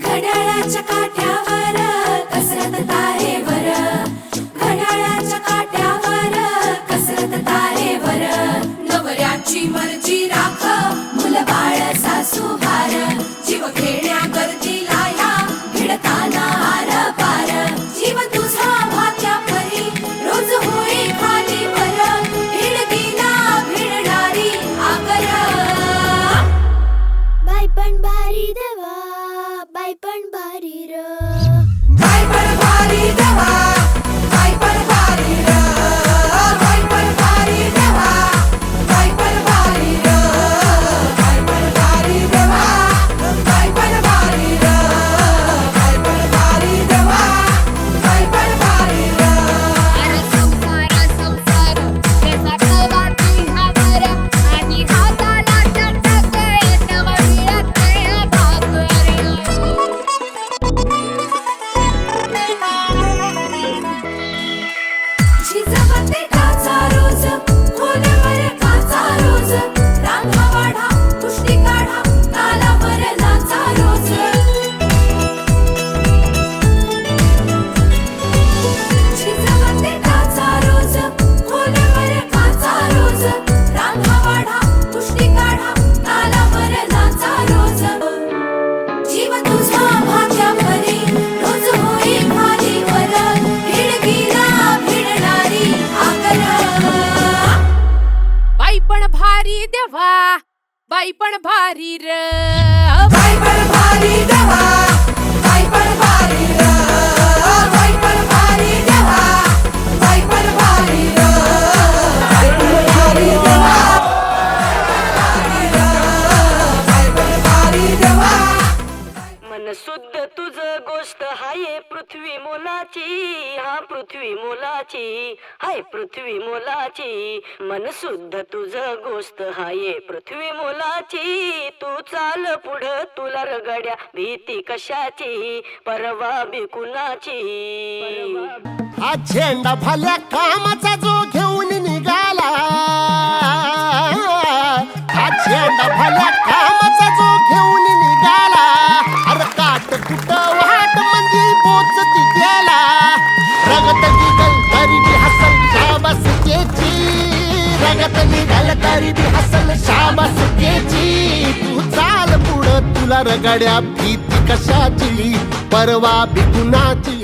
घड्याळाच्या काट्यावर कसरत तारेवर, घड्याळाच्या काट्यावर कसरत तारेवर. नवऱ्याची मर्जी राख, मुलं बाळ सासू भार, जीव खेळण्या गर्दीला या भिडताना आर पार. जीव तुझा भात्या परी रोज होई खाली वर, भिडकीला भिडणारी आकर. बाई पण भारी देवा, बाई पण भारी र, बाई पण भारी देवा, बाई पण भारी र, बाई पण भारी देवा, बाई पण भारी र, बाई पण भारी देवा, बाई पण भारी र, बाई पण भारी देवा, बाई पण भारी र. अरे संसार संसार त्याचा कवा तुझ्यावर, आणि हाताला चटक येतं वळीत भाकर. झिजवते टाचा रोज, खोलवर काचा रोज, रांगा वाढा कुस्ती काढा तालावर नाचा रोज. झिजवते टाचा रोज, खोलवर काचा रोज, रांगा वाढा कुस्ती काढा तालावर नाचा रोज. जीव तुझा भात्या परी रोज होई खाली वर, भिडकीला भिडणारी आकर. बाई पण भारी देवा, बाई पण भारी र, बाई पण भारी देवा, बाई पण भारी र, बाई पण भारी देवा, बाई पण भारी र, बाई पण भारी देवा, बाई पण भारी देवा. मन शुद्ध तुझ गोष्ट हाये पृथ्वी मोलाची, हा पृथ्वी मोलाची, हाय पृथ्वी मोलाची. मन शुद्ध तुझ गोष्ट हाये पृथ्वी मोलाची. तू चाल पुढं तुला रगड्या भीती कशाची, परवा बी कुणाची. हा झेंडा भल्या कामाचा जो घेऊन निघाला, हा झेंडा भल्या कामाचा जो घेऊन निघाला. अरे काट कुठं वाट मंदी पोचती गेला, रगत निघल तरी बी हसल शाबास केची, रगत निघल तरी बी हसल शाबास केची. तू चाल पुढं तुला रगड्या भीती कशाची, परवा बी कुणाची.